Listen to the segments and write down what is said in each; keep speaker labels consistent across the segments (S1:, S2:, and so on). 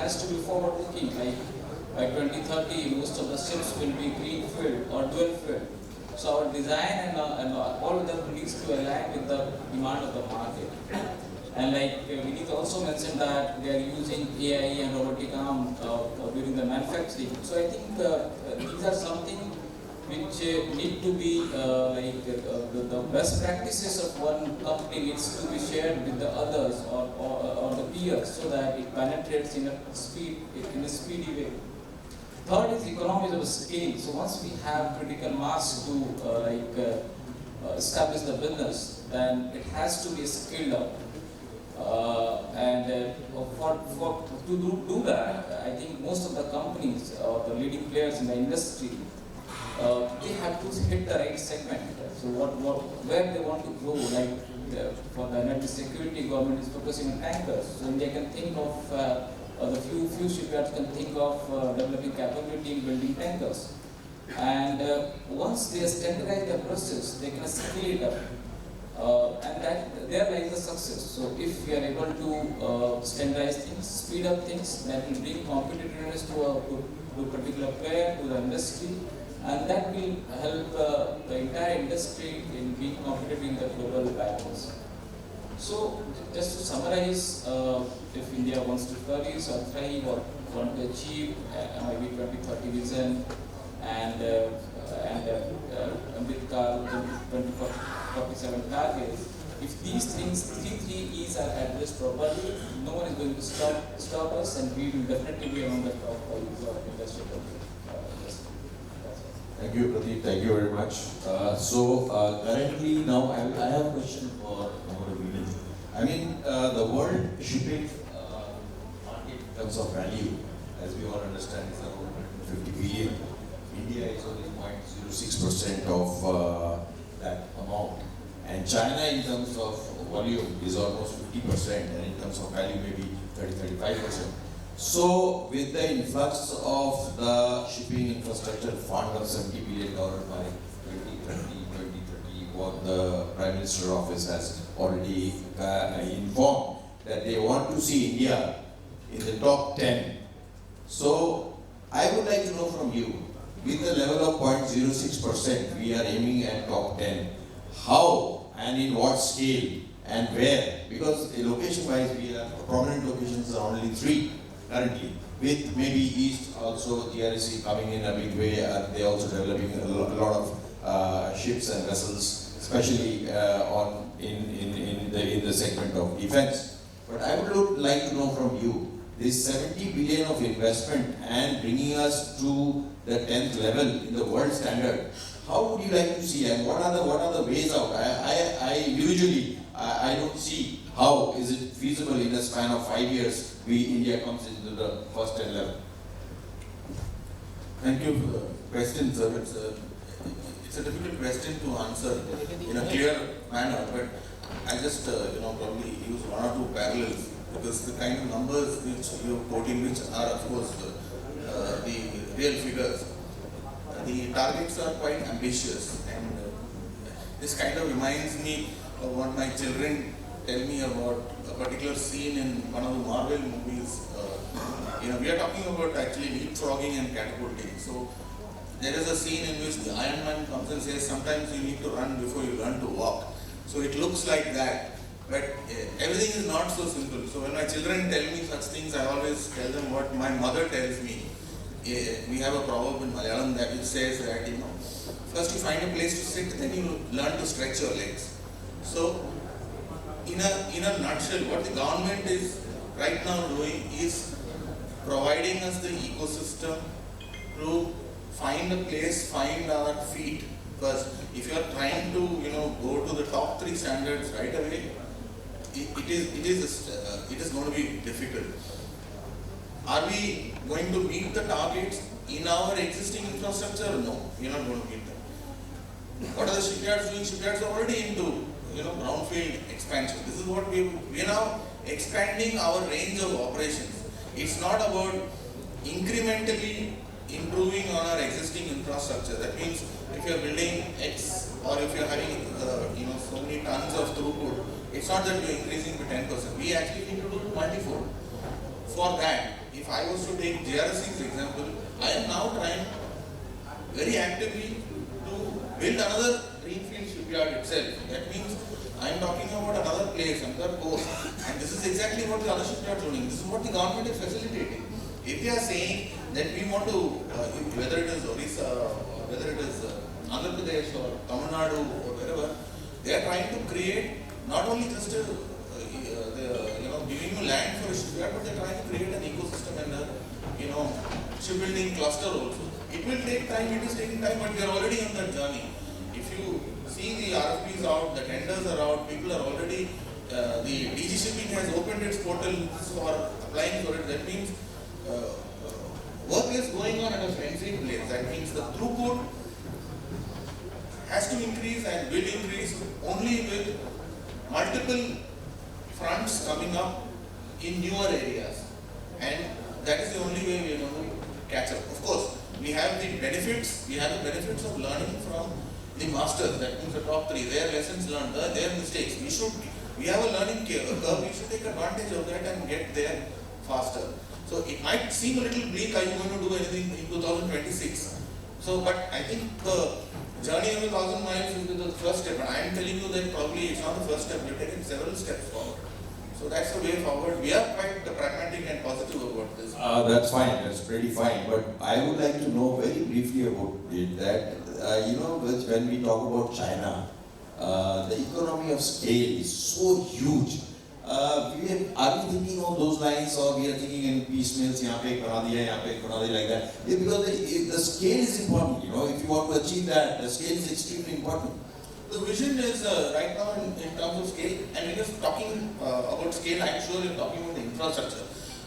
S1: has to be forward-looking. Like by 2030, most of the ships will be green-filled or dual-filled. So our design and all of that needs to align with the demand of the market. And like we need to also mention that they are using AI and robotic arm during the manufacturing. So I think these are something which need to be the best practices of one company needs to be shared with the others or the peers so that it penetrates in a speedy way. Third is economies of scale. So once we have critical mass to establish the business, then it has to be scaled up. To do that, I think most of the companies or the leading players in the industry, they have to hit the right segment. So where they want to grow, like for the energy security, government is focusing on tankers. So they can think of the few shipyards can think of developing capability in building tankers. And once they standardize the process, they can scale it up. And that there lies the success. So if we are able to standardize things, speed up things, that will bring competitiveness to a particular player, to the industry, and that will help the entire industry in being competitive in the global balance. So just to summarize, if India wants to flourish or thrive or want to achieve maybe 2030 vision and Ambedkar 2047 targets, if these things, three E's are addressed properly, no one is going to stop us, and we will definitely be among the top of industry.
S2: Thank you, Pradeep. Thank you very much. Currently now I have a question for our Vinay. I mean, the world shipping market in terms of value, as we all understand, is around 150 billion. India is only 0.06% of that amount. And China, in terms of volume, is almost 50%, and in terms of value, maybe 30-35%. So, with the influx of the shipping infrastructure fund of $70 billion by 2030, what the Prime Minister's office has already informed, that they want to see India in the top 10. So, I would like to know from you, with the level of 0.06%, we are aiming at top 10. How and in what scale and where? Because location-wise, we have prominent locations are only 3 currently. With maybe East also, TRSC coming in a big way, they are also developing a lot of ships and vessels, especially in the segment of defense. But I would like to know from you, this 70 billion of investment and bringing us to the 10th level in the world standard, how would you like to see, and what are the ways out? I usually don't see how is it feasible in a span of 5 years India comes into the first 10 level.
S3: Thank you for the question, sir. It's a difficult question to answer in a clear manner, but I just probably use one or two parallels, because the kind of numbers which you are quoting, which are of course the real figures, the targets are quite ambitious, and this kind of reminds me of what my children tell me about a particular scene in one of the Marvel movies. We are talking about actually leapfrogging and catapulting. So there is a scene in which the Iron Man comes and says, sometimes you need to run before you learn to walk. So it looks like that, but everything is not so simple. So when my children tell me such things, I always tell them what my mother tells me. We have a proverb in Malayalam that it says that, first you find a place to sit, then you learn to stretch your legs. So in a nutshell, what the government is right now doing is providing us the ecosystem to find a place, find our feet. Because if you are trying to go to the top 3 standards right away, it is going to be difficult. Are we going to meet the targets in our existing infrastructure? No, we are not going to meet them. What are the shipyards doing? Shipyards are already into brownfield expansion. This is what we are now expanding our range of operations. It's not about incrementally improving on our existing infrastructure. That means if you are building X, or if you are having so many tons of throughput, it's not that we are increasing by 10%. We actually need to do multifold. For that, if I was to take JRC's example, I am now trying very actively to build another greenfield shipyard itself. That means I am talking about another place, another coast, and this is exactly what the other shipyards are doing. This is what the government is facilitating. If they are saying that we want to, whether it is Orissa, or whether it is Andhra Pradesh or Tamil Nadu or wherever, they are trying to create not only just giving you land for a shipyard, but they are trying to create an ecosystem and a shipbuilding cluster also. It will take time, it is taking time, but we are already on that journey. If you see the RFPs out, the tenders are out, people are already, the DG Shipping has opened its portal for applying for it. That means work is going on at a frenzied place. That means the throughput has to increase and will increase only with multiple fronts coming up in newer areas. And that is the only way we are going to catch up. Of course, we have the benefits of learning from the masters, that means the top three, their lessons learned, their mistakes. We have a learning curve, we should take advantage of that and get there faster. So it might seem a little bleak, are you going to do anything in 2026? So, but I think the journey of 1,000 miles is the first step, and I am telling you that probably it's not the first step, we've taken several steps forward. So that's the way forward. We are quite pragmatic and positive about this.
S2: That's fine, that's pretty fine. But I would like to know very briefly about it that, when we talk about China, the economy of scale is so huge. Are we thinking on those lines, or we are thinking in piecemeals, yahan pe ek bana diya, yahan pe ek bana diya, like that? Because the scale is important, if you want to achieve that, the scale is extremely important.
S3: The vision is right now in terms of scale, and when you're talking about scale, I'm sure you're talking about the infrastructure.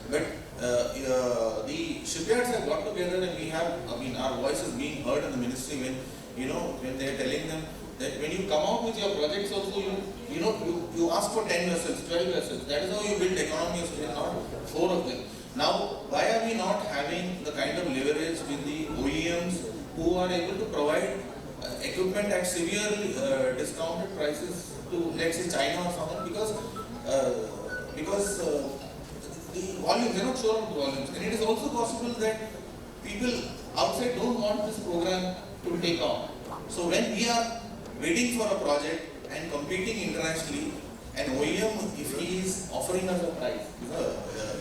S3: But the shipyards have got together, and we have, our voice is being heard in the ministry when they're telling them that when you come out with your projects also, you ask for 10 vessels, 12 vessels. That is how you build economy of scale, not 4 of them. Now, why are we not having the kind of leverage with the OEMs who are able to provide equipment at severely discounted prices to, let's say, China or someone, because the volumes, they're not sure of the volumes. And it is also possible that people outside don't want this program to take off. So when we are waiting for a project and competing internationally, an OEM, if he is offering us a price,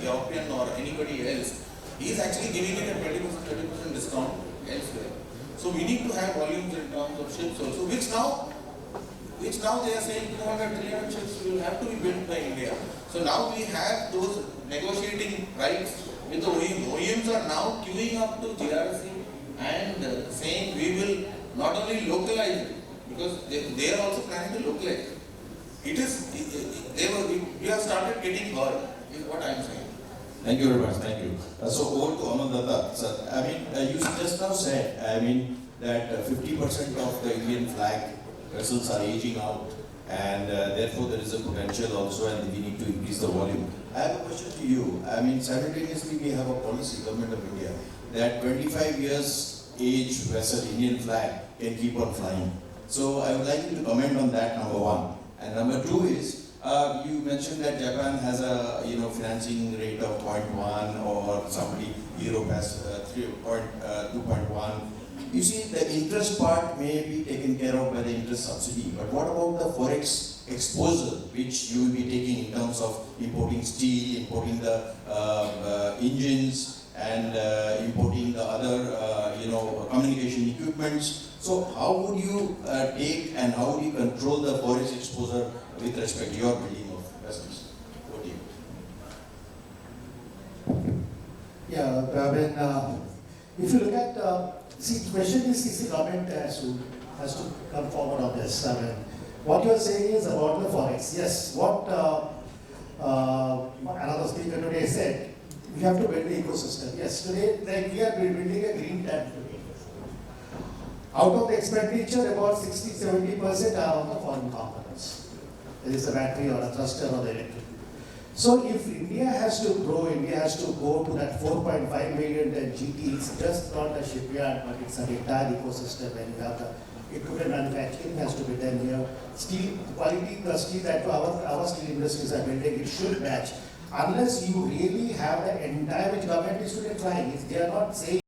S3: European or anybody else, he is actually giving it a 20%, 30% discount elsewhere. So we need to have volumes in terms of ships also, which now they are saying 200, 300 ships will have to be built by India. So now we have those negotiating rights with the OEMs. OEMs are now queuing up to GRC and saying we will not only localize it, because they are also planning to localize it. We have started getting heard, is what I am saying.
S2: Thank you very much, thank you. So over to Anand. Sir, you just now said, that 50% of the Indian flag vessels are aging out, and therefore there is a potential also, and we need to increase the volume. I have a question to you. Simultaneously we have a policy, Government of India, that 25 years age vessel, Indian flag, can keep on flying. So I would like you to comment on that, number one. And number two is, you mentioned that Japan has a financing rate of 0.1, or somebody, Europe has 2.1. You see, the interest part may be taken care of by the interest subsidy, but what about the forex exposure, which you will be taking in terms of importing steel, importing the engines, and importing the other communication equipments? So how would you take and how would you control the forex exposure with respect to your building of vessels? What do you?
S4: Yeah, if you look at, the question is the government has to come forward on this. What you are saying is about the forex. Yes, what another speaker today said, we have to build the ecosystem. Yes, today we are building a green tab today. Out of the expenditure, about 60-70% are on the foreign components. There is a battery or a thruster or the electric. So if India has to grow, India has to go to that 4.5 million ton GT, it's just not a shipyard, but it's an entire ecosystem, and you have the equipment manufacturing has to be done here. Steel, quality, the steel that our steel industries are building, it should match. unless you really have the entire, which government is today trying, if they are not saying